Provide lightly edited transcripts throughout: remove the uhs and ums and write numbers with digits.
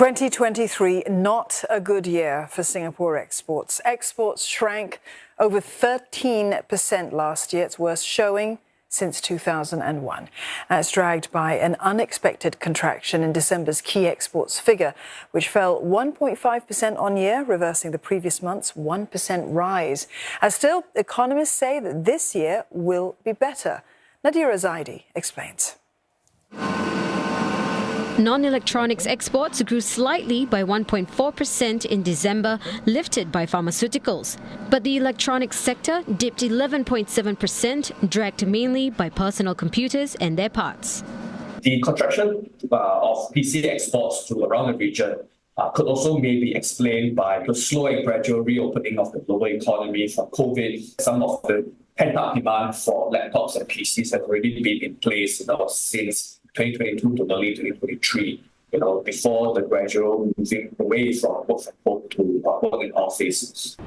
2023, not a good year for Singapore exports. Exports shrank over 13% last year, its worst showing since 2001. That's dragged by an unexpected contraction in December's key exports figure, which fell 1.5% on year, reversing the previous month's 1% rise. Still, economists say that this year will be better. Nadirah Zaidi explains. Non-electronics exports grew slightly by 1.4% in December, lifted by pharmaceuticals. But the electronics sector dipped 11.7%, dragged mainly by personal computers and their parts. The contraction of PC exports to around the region could also maybe explained by the slow and gradual reopening of the global economy from COVID. Some of the pent-up demand for laptops and PCs have already been in place since 2022 to early 2023, before the gradual moving away from work from home to work in offices.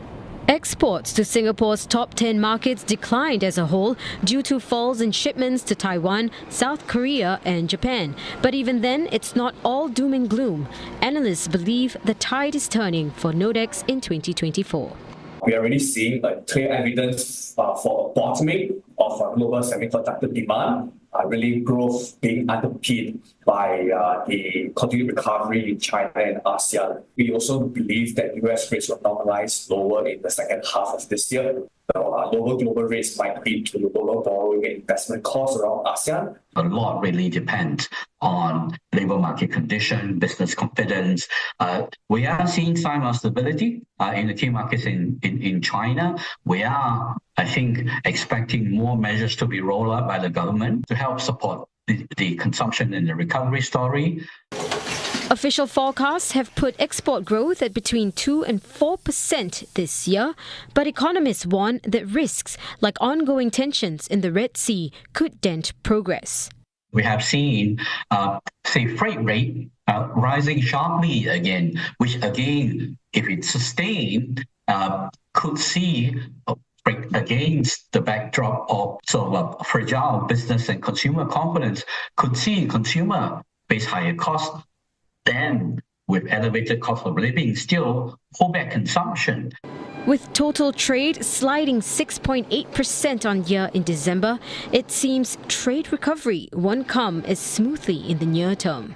Exports to Singapore's top 10 markets declined as a whole due to falls in shipments to Taiwan, South Korea and Japan. But even then, it's not all doom and gloom. Analysts believe the tide is turning for Nodex in 2024. We are already seeing clear evidence for a bottoming of global semiconductor demand, really growth being underpinned by the continued recovery in China and ASEAN. We also believe that US rates will normalize lower in the second half of this year. Lower global rates might lead to lower borrowing and investment costs around ASEAN. A lot really depends on labour market condition, business confidence. We are seeing signs of stability in the key markets in China. We are, I think, expecting more measures to be rolled out by the government to help support the consumption and the recovery story. Official forecasts have put export growth at between 2 and 4% this year, but economists warn that risks like ongoing tensions in the Red Sea could dent progress. We have seen, freight rate rising sharply again, which again, if it's sustained, could see against the backdrop of fragile business and consumer confidence, could see consumer face higher costs. Then, with elevated cost of living, still hold back consumption. With total trade sliding 6.8% on year in December, it seems trade recovery won't come as smoothly in the near term.